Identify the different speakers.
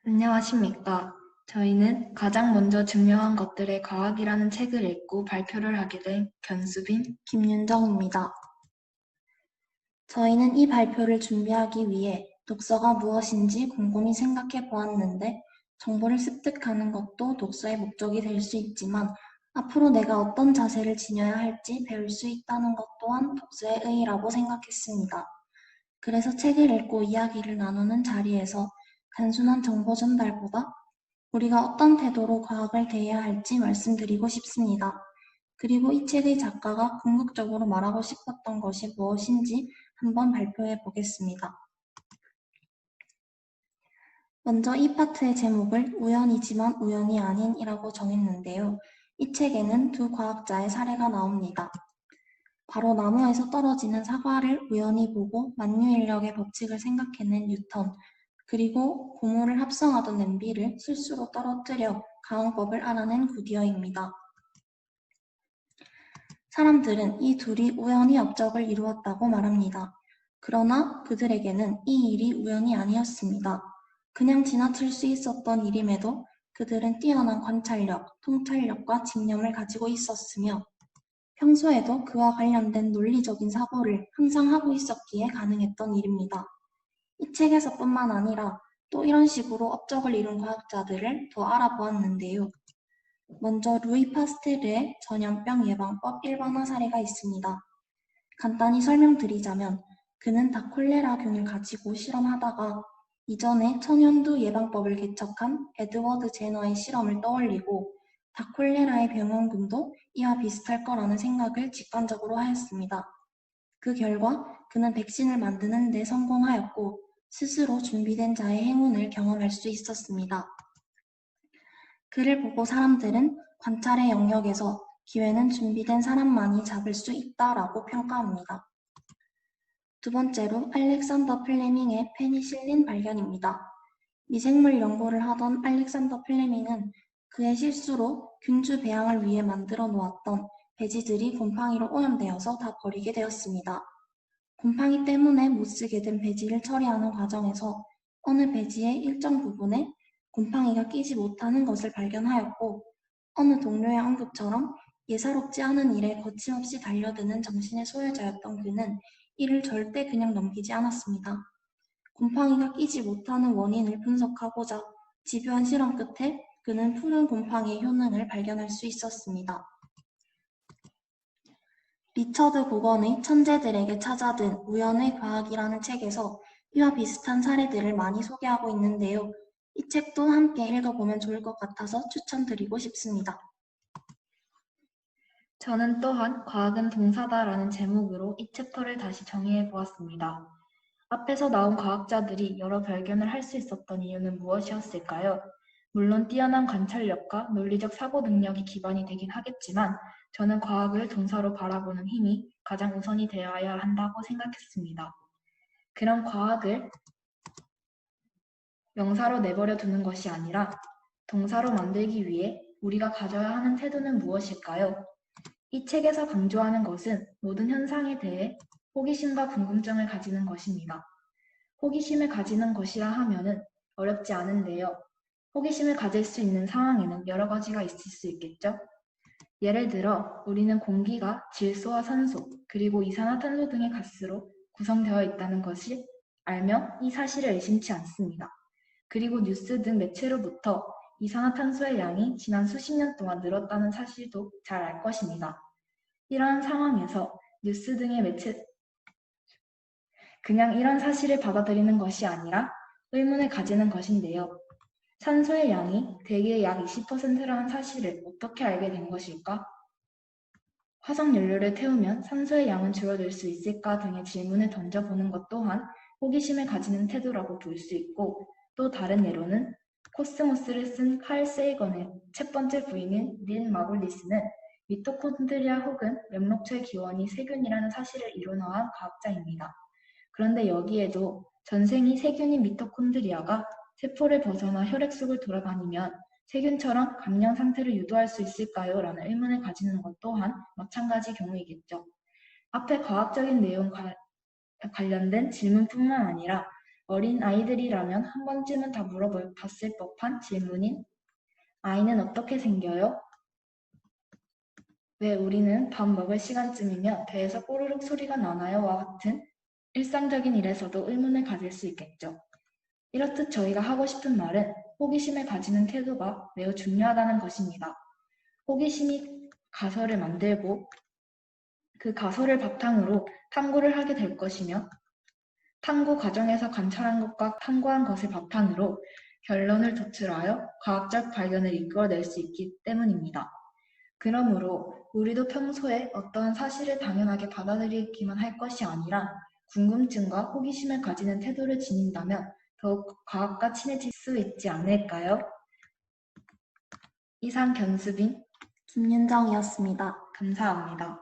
Speaker 1: 안녕하십니까. 저희는 가장 먼저 증명한 것들의 과학이라는 책을 읽고 발표를 하게 된 견수빈,
Speaker 2: 김윤정입니다. 저희는 이 발표를 준비하기 위해 독서가 무엇인지 곰곰이 생각해 보았는데, 정보를 습득하는 것도 독서의 목적이 될 수 있지만, 앞으로 내가 어떤 자세를 지녀야 할지 배울 수 있다는 것 또한 독서의 의의라고 생각했습니다. 그래서 책을 읽고 이야기를 나누는 자리에서 단순한 정보 전달보다 우리가 어떤 태도로 과학을 대해야 할지 말씀드리고 싶습니다. 그리고 이 책의 작가가 궁극적으로 말하고 싶었던 것이 무엇인지 한번 발표해 보겠습니다. 먼저 이 파트의 제목을 우연이지만 우연이 아닌이라고 정했는데요. 이 책에는 두 과학자의 사례가 나옵니다. 바로 나무에서 떨어지는 사과를 우연히 보고 만유인력의 법칙을 생각해낸 뉴턴, 그리고 고무를 합성하던 냄비를 실수로 떨어뜨려 가흥법을 알아낸 구디어입니다. 사람들은 이 둘이 우연히 업적을 이루었다고 말합니다. 그러나 그들에게는 이 일이 우연이 아니었습니다. 그냥 지나칠 수 있었던 일임에도 그들은 뛰어난 관찰력, 통찰력과 집념을 가지고 있었으며 평소에도 그와 관련된 논리적인 사고를 항상 하고 있었기에 가능했던 일입니다. 이 책에서뿐만 아니라 또 이런 식으로 업적을 이룬 과학자들을 더 알아보았는데요. 먼저 루이 파스테르의 전염병 예방법 일반화 사례가 있습니다. 간단히 설명드리자면 그는 닭 콜레라균을 가지고 실험하다가 이전에 천연두 예방법을 개척한 에드워드 제너의 실험을 떠올리고 닭 콜레라의 병원군도 이와 비슷할 거라는 생각을 직관적으로 하였습니다. 그 결과 그는 백신을 만드는 데 성공하였고 스스로 준비된 자의 행운을 경험할 수 있었습니다. 그를 보고 사람들은 관찰의 영역에서 기회는 준비된 사람만이 잡을 수 있다라고 평가합니다. 두 번째로 알렉산더 플레밍의 페니실린 발견입니다. 미생물 연구를 하던 알렉산더 플레밍은 그의 실수로 균주 배양을 위해 만들어 놓았던 배지들이 곰팡이로 오염되어서 다 버리게 되었습니다. 곰팡이 때문에 못쓰게 된 배지를 처리하는 과정에서 어느 배지의 일정 부분에 곰팡이가 끼지 못하는 것을 발견하였고 어느 동료의 언급처럼 예사롭지 않은 일에 거침없이 달려드는 정신의 소유자였던 그는 이를 절대 그냥 넘기지 않았습니다. 곰팡이가 끼지 못하는 원인을 분석하고자 집요한 실험 끝에 그는 푸른 곰팡이의 효능을 발견할 수 있었습니다. 리처드 고건의 천재들에게 찾아든 우연의 과학이라는 책에서 이와 비슷한 사례들을 많이 소개하고 있는데요. 이 책도 함께 읽어보면 좋을 것 같아서 추천드리고 싶습니다.
Speaker 1: 저는 또한 과학은 동사다라는 제목으로 이 챕터를 다시 정의해 보았습니다. 앞에서 나온 과학자들이 여러 발견을 할 수 있었던 이유는 무엇이었을까요? 물론 뛰어난 관찰력과 논리적 사고 능력이 기반이 되긴 하겠지만 저는 과학을 동사로 바라보는 힘이 가장 우선이 되어야 한다고 생각했습니다. 그런 과학을 명사로 내버려 두는 것이 아니라 동사로 만들기 위해 우리가 가져야 하는 태도는 무엇일까요? 이 책에서 강조하는 것은 모든 현상에 대해 호기심과 궁금증을 가지는 것입니다. 호기심을 가지는 것이라 하면은 어렵지 않은데요. 호기심을 가질 수 있는 상황에는 여러 가지가 있을 수 있겠죠? 예를 들어 우리는 공기가 질소와 산소, 그리고 이산화탄소 등의 가스로 구성되어 있다는 것을 알며 이 사실을 의심치 않습니다. 그리고 뉴스 등 매체로부터 이산화탄소의 양이 지난 수십 년 동안 늘었다는 사실도 잘 알 것입니다. 이러한 상황에서 뉴스 등의 매체 그냥 이런 사실을 받아들이는 것이 아니라 의문을 가지는 것인데요. 산소의 양이 대기의 약 20%라는 사실을 어떻게 알게 된 것일까? 화석 연료를 태우면 산소의 양은 줄어들 수 있을까 등의 질문을 던져보는 것 또한 호기심을 가지는 태도라고 볼 수 있고, 또 다른 예로는 코스모스를 쓴 칼 세이건의 첫 번째 부인인 닐 마굴리스는 미토콘드리아 혹은 엽록초의 기원이 세균이라는 사실을 이론화한 과학자입니다. 그런데 여기에도 전생이 세균인 미토콘드리아가 세포를 벗어나 혈액 속을 돌아다니면 세균처럼 감염 상태를 유도할 수 있을까요? 라는 의문을 가지는 것 또한 마찬가지 경우이겠죠. 앞에 과학적인 내용 관련된 질문뿐만 아니라 어린 아이들이라면 한 번쯤은 다 물어봤을 법한 질문인 아이는 어떻게 생겨요? 왜 우리는 밥 먹을 시간쯤이면 배에서 꼬르륵 소리가 나나요?와 같은 일상적인 일에서도 의문을 가질 수 있겠죠. 이렇듯 저희가 하고 싶은 말은 호기심을 가지는 태도가 매우 중요하다는 것입니다. 호기심이 가설을 만들고 그 가설을 바탕으로 탐구를 하게 될 것이며 탐구 과정에서 관찰한 것과 탐구한 것을 바탕으로 결론을 도출하여 과학적 발견을 이끌어낼 수 있기 때문입니다. 그러므로 우리도 평소에 어떠한 사실을 당연하게 받아들이기만 할 것이 아니라 궁금증과 호기심을 가지는 태도를 지닌다면 더욱 과학과 친해질 수 있지 않을까요? 이상 견수빈
Speaker 2: 김윤정이었습니다.
Speaker 1: 감사합니다.